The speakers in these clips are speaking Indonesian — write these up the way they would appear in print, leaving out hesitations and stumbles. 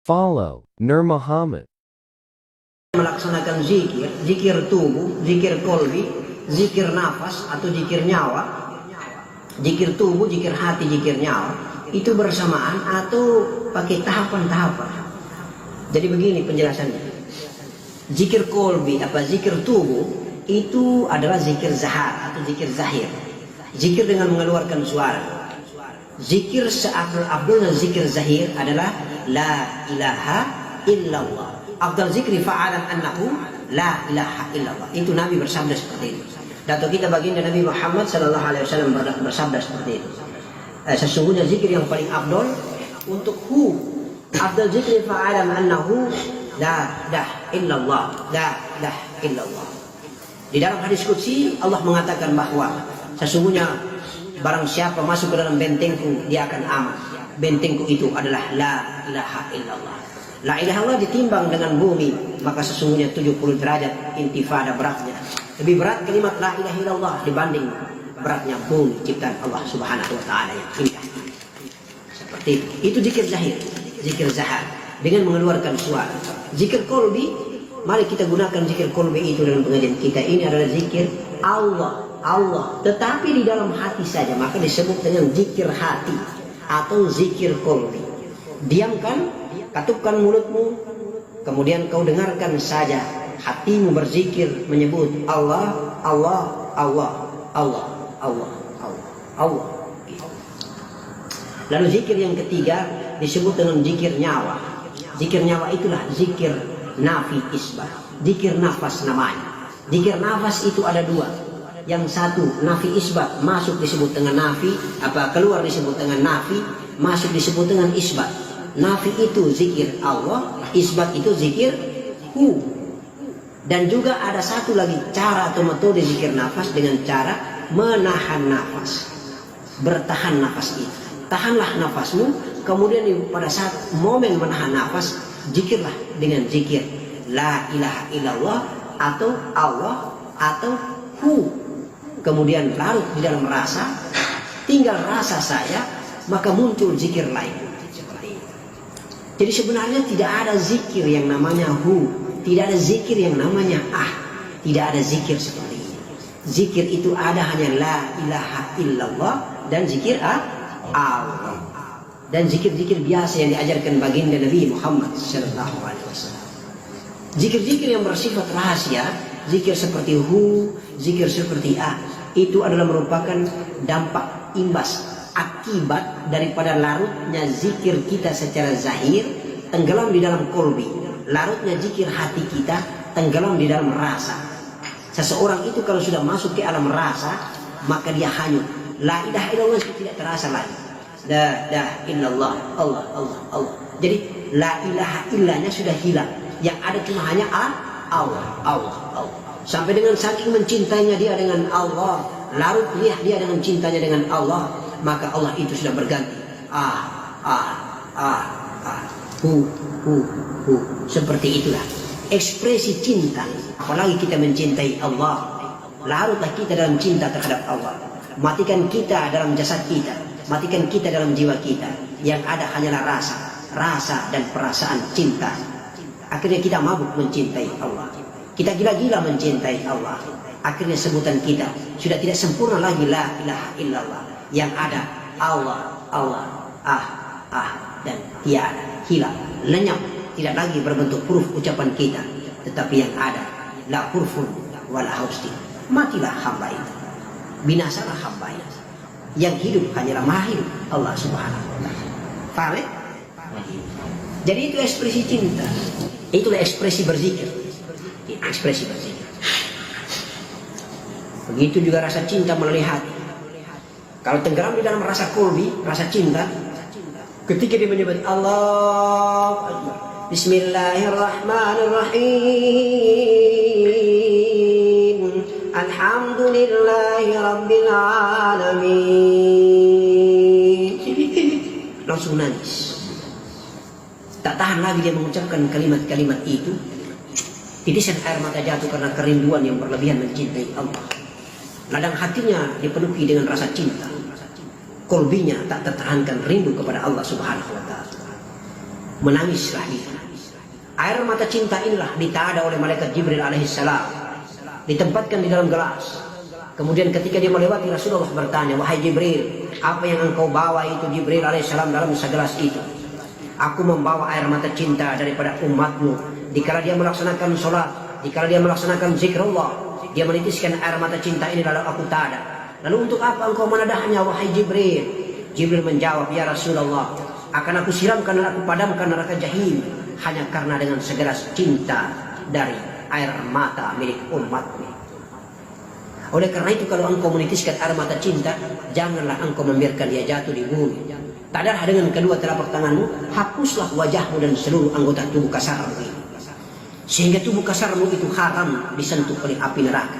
Follow Nur Muhammad. Melaksanakan zikir, zikir tubuh, zikir kolbi, zikir nafas atau zikir nyawa, zikir tubuh, zikir hati, zikir nyawa, itu bersamaan atau pakai tahapan-tahapan. Jadi begini penjelasannya. Zikir kolbi apa zikir tubuh itu adalah zikir zahar atau zikir zahir. Zikir dengan mengeluarkan suara. Zikir seafdal zikir zahir adalah la ilaha illallah. Afdal zikri fa'alam annahu la ilaha illallah. Itu Nabi bersabda seperti itu. Dato kita baginda Nabi Muhammad sallallahu alaihi wasallam bersabda seperti itu. Sesungguhnya zikir yang paling afdal untuk afdal zikri fa'alam annahu la ilaha illallah. La ilaha illallah. Di dalam hadis qudsi Allah mengatakan bahwa sesungguhnya barang siapa masuk ke dalam bentengku dia akan aman. Bentengku itu adalah la ilaha illallah. La ilaha illallah ditimbang dengan bumi, maka sesungguhnya 70 derajat intifada beratnya. Lebih berat kalimat la ilaha illallah dibanding beratnya bumi ciptaan Allah Subhanahu wa taala yang indah. Seperti itu. Itu zikir zahir, zikir zahar dengan mengeluarkan suara. Zikir kolbi, mari kita gunakan zikir kolbi itu dalam pengajian kita. Ini adalah zikir Allah, tetapi di dalam hati saja, maka disebut dengan zikir hati atau zikir kolbi. Diamkan, katupkan mulutmu, kemudian kau dengarkan saja hatimu berzikir menyebut Allah, Allah, Allah, Allah, Allah, Allah, Allah. Lalu zikir yang ketiga disebut dengan zikir nyawa. Zikir nyawa itulah zikir nafi isbah, zikir nafas namanya. Zikir nafas itu ada dua. Yang satu nafi isbat, masuk disebut dengan nafi, keluar disebut dengan nafi, masuk disebut dengan isbat. Nafi itu zikir Allah, isbat itu zikir hu. Dan juga ada satu lagi cara atau metode zikir nafas dengan cara menahan nafas, bertahan nafas itu. Tahanlah nafasmu, kemudian pada saat momen menahan nafas, zikirlah dengan zikir la ilaha illallah atau Allah atau hu. Kemudian larut di dalam rasa, tinggal rasa saya, maka muncul zikir lain. Seperti itu. Jadi sebenarnya tidak ada zikir yang namanya hu, tidak ada zikir yang namanya tidak ada zikir seperti ini. Zikir itu ada hanya la ilaha illallah dan zikir Allah. Dan zikir-zikir biasa yang diajarkan baginda Nabi Muhammad sallallahu alaihi wasallam. Zikir-zikir yang bersifat rahasia, zikir seperti hu, zikir seperti itu adalah merupakan dampak imbas akibat daripada larutnya zikir kita secara zahir tenggelam di dalam kolbi, larutnya zikir hati kita tenggelam di dalam rasa. Seseorang itu kalau sudah masuk ke alam rasa, maka dia hanyut. La ilaha illallah tidak terasa lagi. La ilaha illallah, Allah, Allah, Allah. Jadi la ilaha illanya sudah hilang. Yang ada cuma hanya Allah, Allah, Allah. Sampai dengan saking mencintainya dia dengan Allah, larut dia dengan cintanya dengan Allah, maka Allah itu sudah berganti hu. Seperti itulah ekspresi cinta. Apalagi kita mencintai Allah, larutlah kita dalam cinta terhadap Allah. Matikan kita dalam jasad kita, matikan kita dalam jiwa kita. Yang ada hanyalah rasa dan perasaan cinta. Akhirnya kita mabuk mencintai Allah. Kita gila-gila mencintai Allah. Akhirnya sebutan kita sudah tidak sempurna lagi la ilaha illallah. Yang ada Allah, Allah, dan tiada, hilang, lenyap, tidak lagi berbentuk huruf ucapan kita, tetapi yang ada la hurfun wala hausti. Matilah hamba itu, binasalah hamba itu. Yang hidup hanyalah Maha Hidup, Allah Subhanahu wa taala. Paham? Jadi itu ekspresi cinta. Itulah ekspresi berzikir. Ekspresi berzikir. Begitu juga rasa cinta melalui hati. Kalau tenggelam di dalam rasa kolbi, rasa cinta, ketika dia menyebut Allah Akbar, Bismillahirrahmanirrahim, Alhamdulillahi Rabbil Alamin, langsung nangis. Tak tahan lagi dia mengucapkan kalimat-kalimat itu. Titisan air mata jatuh karena kerinduan yang berlebihan mencintai Allah. Ladang hatinya dipenuhi dengan rasa cinta. Kolbinya tak tertahankan rindu kepada Allah Subhanahu wa taala. Menangislah dia. Air mata cinta inilah ditada oleh malaikat Jibril alaihissalam, ditempatkan di dalam gelas. Kemudian ketika dia melewati, Rasulullah bertanya, "Wahai Jibril, apa yang engkau bawa itu?" Jibril alaihissalam dalam segelas itu. "Aku membawa air mata cinta daripada umatmu. Dikala dia melaksanakan sholat, dikala dia melaksanakan zikrullah, dia menitiskan air mata cinta ini lalu aku tada. Lalu untuk apa engkau menadahnya, wahai Jibril?" Jibril menjawab, "Ya Rasulullah, akan aku siramkan dan aku padamkan neraka jahim hanya karena dengan segelas cinta dari air mata milik umatmu." Oleh karena itu, kalau engkau menitiskan air mata cinta, janganlah engkau membiarkan dia jatuh di bumi. Tadarlah dengan kedua telapak tanganmu, hapuslah wajahmu dan seluruh anggota tubuh kasarmu ini, sehingga tubuh kasarmu itu haram disentuh oleh api neraka.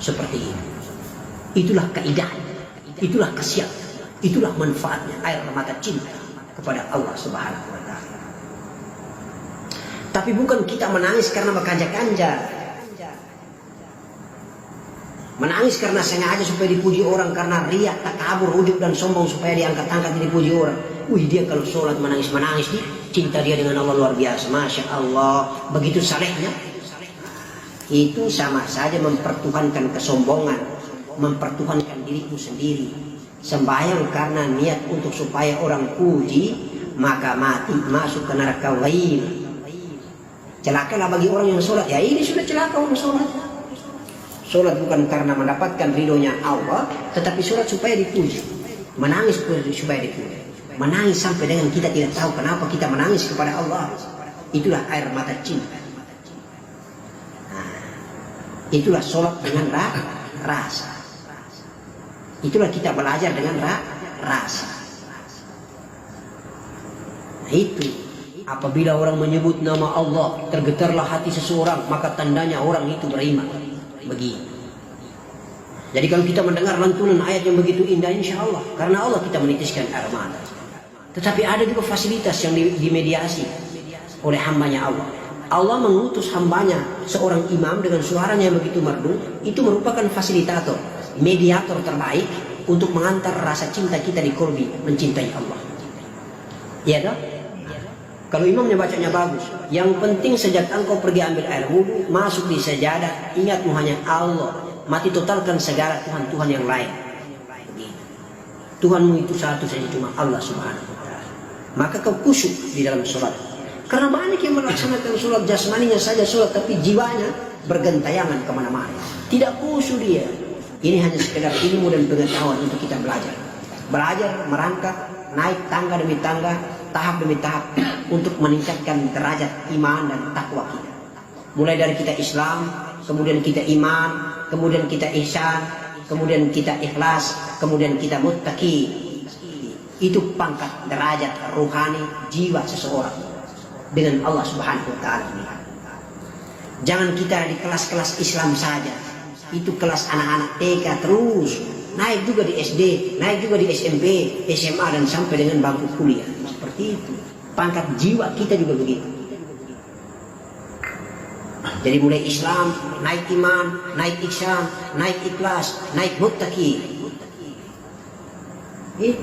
Seperti ini. Itulah kaidah, itulah khasiat, itulah manfaatnya air mata cinta kepada Allah Subhanahu wa Ta'ala. Tapi bukan kita menangis karena berkanja-kanja, menangis karena sengaja supaya dipuji orang, karena riak, takabur, ujub dan sombong supaya diangkat-angkat dipuji orang. Wih, dia kalau sholat menangis-menangis nih, cinta dia dengan Allah luar biasa, masya Allah, begitu salehnya. Itu sama saja mempertuhankan kesombongan, mempertuhankan diriku sendiri. Sembahyang karena niat untuk supaya orang puji, maka mati masuk ke neraka wail. Celakalah bagi orang yang sholat. Ya ini sudah celaka orang sholat. Sholat bukan karena mendapatkan ridhonya Allah, tetapi sholat supaya dipuji. Menangis supaya dipuji. Menangis sampai dengan kita tidak tahu kenapa kita menangis kepada Allah. Itulah air mata cinta. Nah, itulah sholat dengan rasa. Itulah kita belajar dengan rasa. Nah itu, apabila orang menyebut nama Allah, tergetarlah hati seseorang, maka tandanya orang itu beriman. Begini. Jadi kalau kita mendengar lantunan ayat yang begitu indah, insya Allah, karena Allah kita menitiskan air mata. Tetapi ada juga fasilitas yang dimediasi oleh hambanya Allah. Allah mengutus hambanya, seorang imam dengan suaranya yang begitu merdu, itu merupakan fasilitator, mediator terbaik untuk mengantar rasa cinta kita di qalbi mencintai Allah. Iya toh? Kalau imamnya bacanya bagus, yang penting sejak engkau pergi ambil air wudhu, masuk di sajadah, ingatmu hanya Allah, mati totalkan segala Tuhan-Tuhan yang lain. Tuhanmu itu satu saja, cuma Allah Subhanahu wa Ta'ala. Maka kau khusyuk di dalam sholat. Karena banyak yang melaksanakan sholat jasmaninya saja sholat, tapi jiwanya bergentayangan kemana-mana. Tidak khusyuk dia. Ini hanya sekedar ilmu dan pengetahuan untuk kita belajar. Belajar, merangkak, naik tangga demi tangga, tahap demi tahap, untuk meningkatkan derajat iman dan takwa kita. Mulai dari kita Islam, kemudian kita iman, kemudian kita ihsan, kemudian kita ikhlas, kemudian kita muttaqi. Itu pangkat derajat rohani jiwa seseorang dengan Allah Subhanahu wa Ta'ala. Jangan kita di kelas-kelas Islam saja. Itu kelas anak-anak TK terus, naik juga di SD, naik juga di SMP, SMA, dan sampai dengan bangku kuliah. Seperti itu. Pangkat jiwa kita juga begitu. Jadi mulai Islam, naik iman, naik ihsan, naik ikhlas, naik muttaqi. Itu.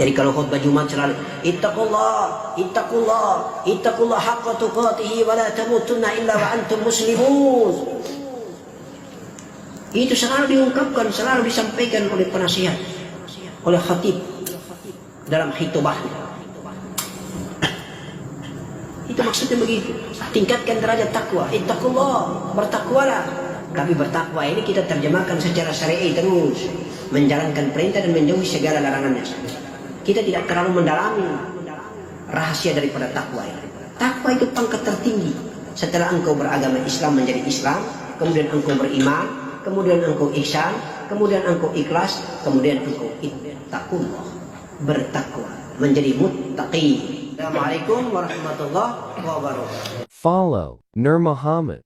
Jadi kalau khutbah Jumat selalu ittaqullah, ittaqullah, ittaqullah haqqa tuqatih wa la tamutunna illa wa antum muslimun. Itu selalu diungkapkan, selalu disampaikan oleh penasihat, oleh khatib dalam khutbahnya. Itu maksudnya begitu. Tingkatkan derajat takwa. Ittaqullah, bertakwalah. Tapi bertakwa ini kita terjemahkan secara syar'i terus, menjalankan perintah dan menjauhi segala larangannya. Kita tidak terlalu mendalami rahasia daripada takwa ini. Takwa itu pangkat tertinggi. Setelah engkau beragama Islam menjadi Islam, kemudian engkau beriman, kemudian engkau ihsan, kemudian engkau ikhlas, kemudian engkau ittaqullah, bertakwa, menjadi muttaqi. Assalamualaikum warahmatullahi wabarakatuh. Follow Nur Muhammad.